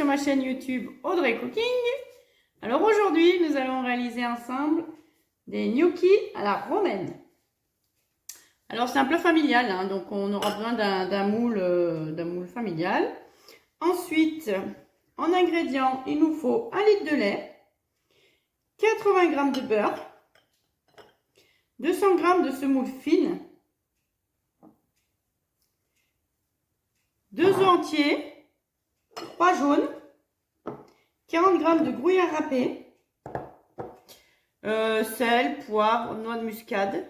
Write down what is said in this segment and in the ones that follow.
sur ma chaîne YouTube Audrey Cooking. Alors aujourd'hui, nous allons réaliser ensemble des gnocchis à la romaine. Alors c'est un plat familial, hein, donc on aura besoin d'un moule familial. Ensuite, en ingrédients, il nous faut 1 litre de lait, 80 g de beurre, 200 g de semoule fine, 2 œufs entiers, 3 jaunes, 40 g de gruyère râpé, sel, poivre, noix de muscade.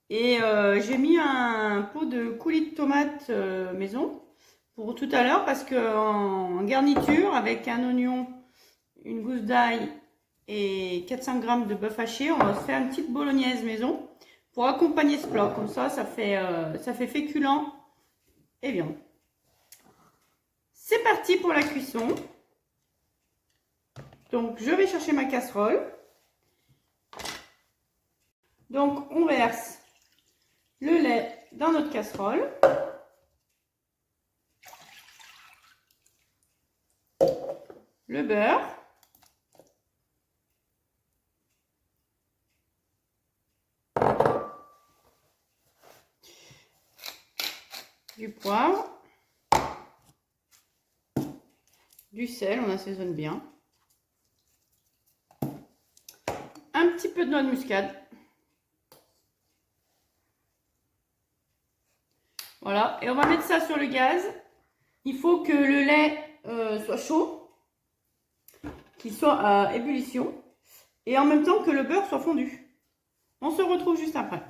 Et j'ai mis un pot de coulis de tomates maison pour tout à l'heure parce qu'en garniture avec un oignon, une gousse d'ail et 400 g de bœuf haché, on va se faire une petite bolognaise maison pour accompagner ce plat. Comme ça fait féculent et viande. C'est parti pour la cuisson. Donc je vais chercher ma casserole. Donc on verse le lait dans notre casserole. Le beurre. Du poivre. Du sel, on assaisonne bien. Un petit peu de noix de muscade. Voilà, et on va mettre ça sur le gaz. Il faut que le lait soit chaud, qu'il soit à ébullition, et en même temps que le beurre soit fondu. On se retrouve juste après.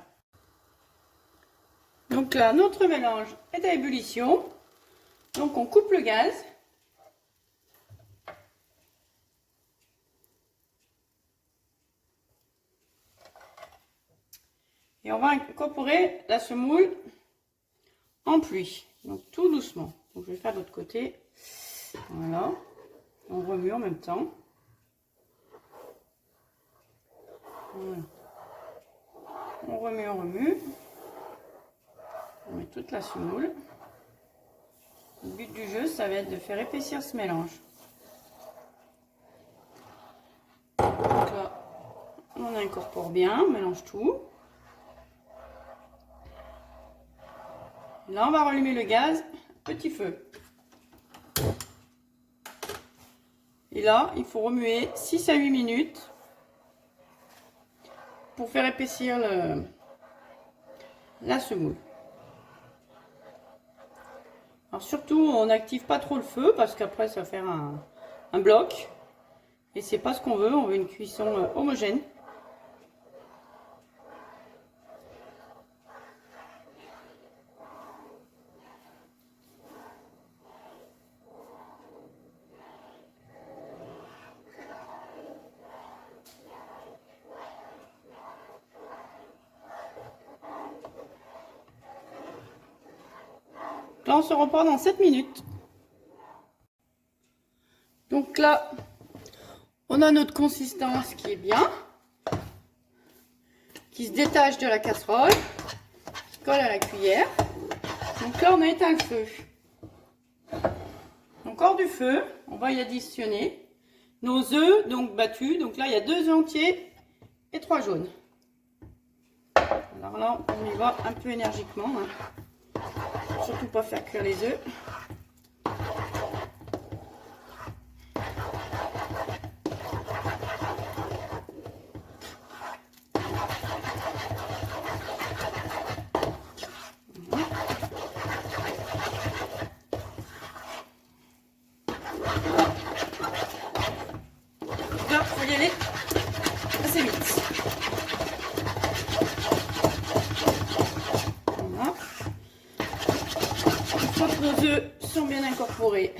Donc là, notre mélange est à ébullition. Donc on coupe le gaz. Et on va incorporer la semoule en pluie. Donc tout doucement. Donc je vais faire de l'autre côté. Voilà. On remue en même temps. Voilà. On remue, on remue. On met toute la semoule. Le but du jeu, ça va être de faire épaissir ce mélange. Donc là, on incorpore bien, on mélange tout. Là, on va rallumer le gaz, petit feu. Et là, il faut remuer 6 à 8 minutes pour faire épaissir la semoule. Alors surtout, on n'active pas trop le feu parce qu'après, ça va faire un bloc. Et c'est pas ce qu'on veut, on veut une cuisson homogène. Là, on se reprend dans 7 minutes. Donc là, on a notre consistance qui est bien, qui se détache de la casserole, qui colle à la cuillère. Donc là, on a éteint le feu. Donc hors du feu, on va y additionner nos œufs donc battus. Donc là, il y a 2 œufs entiers et 3 jaunes. Alors là, on y va un peu énergiquement, hein. Surtout pas faire cuire les œufs. Là, il faut y aller assez vite. Voilà. Une fois que nos œufs sont bien incorporés,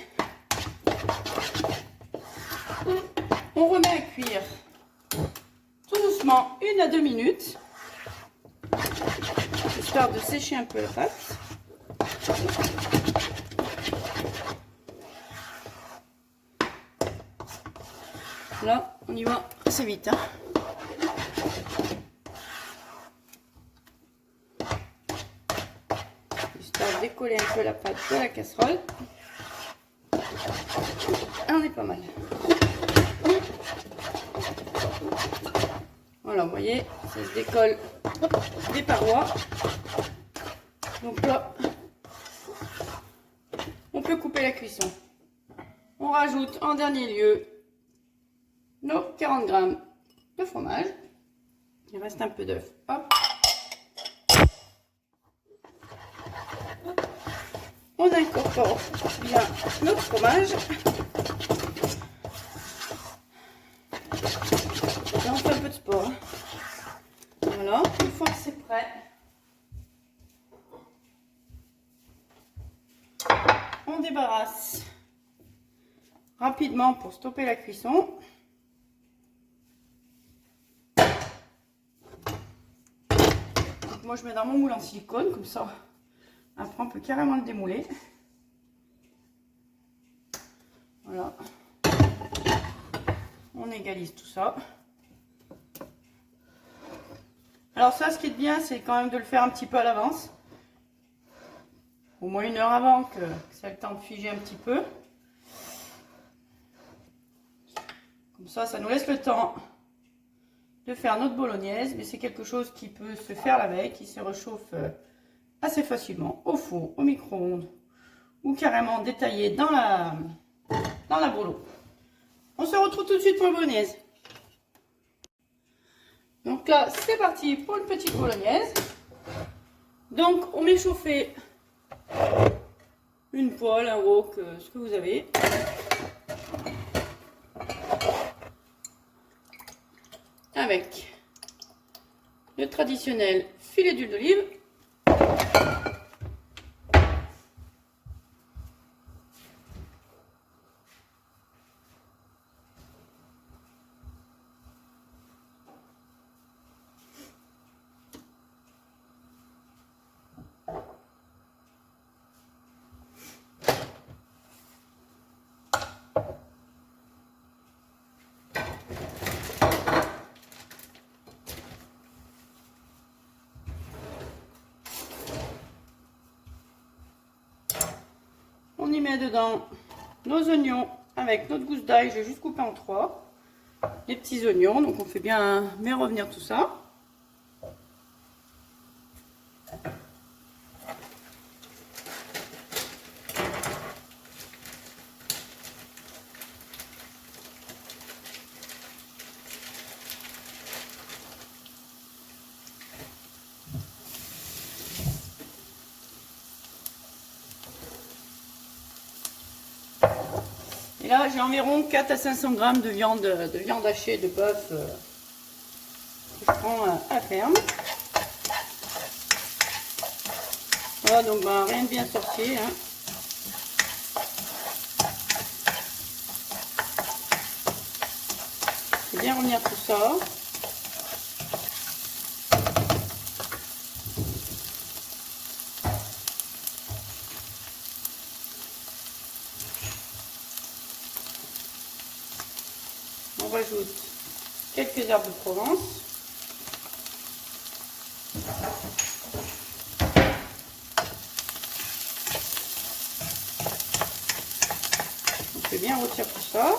on remet à cuire tout doucement 1 à 2 minutes, histoire de sécher un peu la pâte. Là, on y va assez vite, hein. Histoire de décoller un peu la pâte de la casserole. on est pas mal. Voilà, vous voyez, ça se décolle des parois. Donc là, on peut couper la cuisson. On rajoute en dernier lieu nos 40 g de fromage. Il reste un peu d'œuf. Hop. On incorpore bien notre fromage. Là, on fait un peu de sport. Hein. Voilà, une fois que c'est prêt, on débarrasse rapidement pour stopper la cuisson. Donc moi, je mets dans mon moule en silicone, comme ça, après on peut carrément le démouler. Voilà. On égalise tout ça. Alors ça, ce qui est bien, c'est quand même de le faire un petit peu à l'avance. Au moins 1 heure avant, que ça ait le temps de figer un petit peu. Comme ça nous laisse le temps de faire notre bolognaise. Mais c'est quelque chose qui peut se faire la veille, qui se réchauffe assez facilement au four, au micro-ondes ou carrément détaillé dans la bolo. On se retrouve tout de suite pour la bolognaise. Donc là, c'est parti pour une petite bolognaise. Donc, on met chauffer une poêle, un wok, ce que vous avez. Avec le traditionnel filet d'huile d'olive. On y met dedans nos oignons avec notre gousse d'ail, j'ai juste coupé en 3. Les petits oignons, donc on fait bien revenir tout ça. Et là, j'ai environ 4 à 500 g de viande hachée de bœuf que je prends à la ferme. Voilà, donc rien de bien sorcier. Hein. Je vais bien revenir tout ça. On rajoute quelques herbes de Provence. On fait bien rôtir tout ça.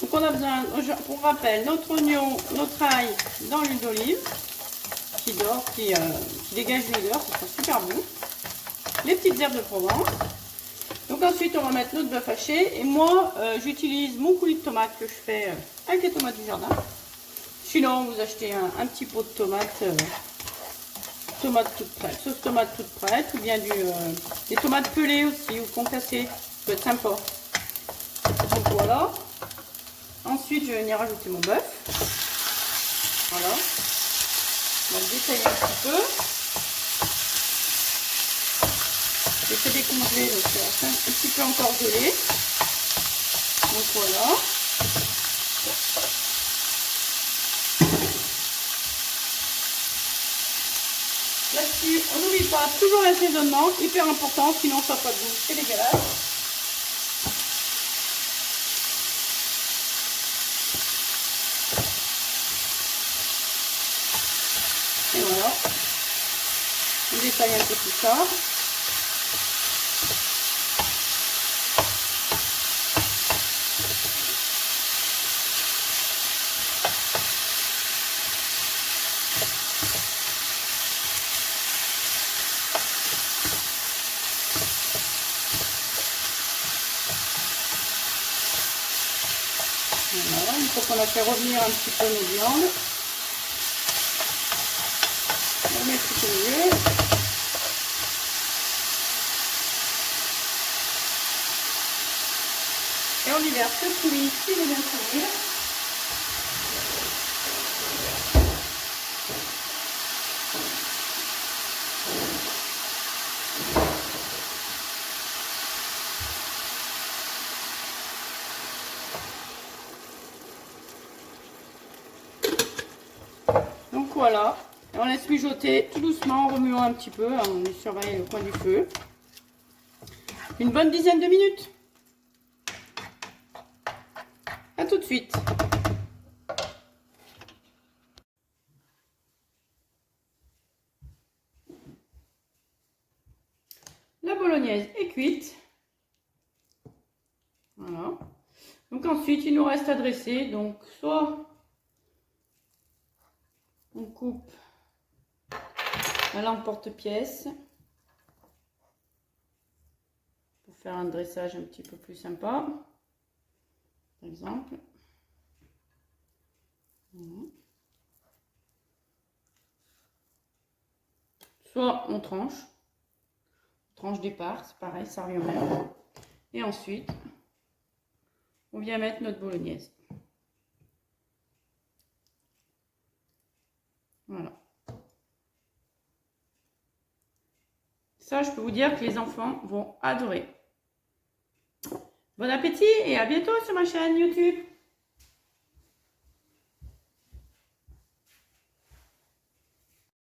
Donc on a besoin, pour rappel, notre oignon, notre ail dans l'huile d'olive. Qui dort, qui dégage l'odeur, ça sera super bon. Les petites herbes de Provence. Donc ensuite, on va mettre notre bœuf haché. Et moi, j'utilise mon coulis de tomate que je fais avec les tomates du jardin. Sinon, vous achetez un petit pot de tomates, toutes prêtes, sauce tomate toute prête, ou bien des tomates pelées aussi, ou concassées. Ça peut être sympa. Donc voilà. Ensuite, je vais venir ajouter mon bœuf. Voilà. On va le détailler un petit peu. J'ai fait décongeler, donc c'est un petit peu encore gelé. Donc voilà. Là-dessus, on n'oublie pas toujours l'assaisonnement, hyper important, sinon ça n'a pas de goût, c'est dégueulasse. On détaille un peu tout ça. Voilà, une fois qu'on a fait revenir un petit peu nos viandes, on met tout au milieu. Et on y verse le coulis qui est bien courir. Donc voilà, et on laisse mijoter tout doucement en remuant un petit peu, on surveille le coin du feu. Une bonne dizaine de minutes. A tout de suite. La bolognaise est cuite. Voilà. Donc ensuite, il nous reste à dresser. Donc soit on coupe à l'emporte-pièce pour faire un dressage un petit peu plus sympa. Par exemple. Voilà. Soit on tranche des parts, c'est pareil, ça revient même. Et ensuite, on vient mettre notre bolognaise. Voilà. Ça, je peux vous dire que les enfants vont adorer. Bon appétit et à bientôt sur ma chaîne YouTube.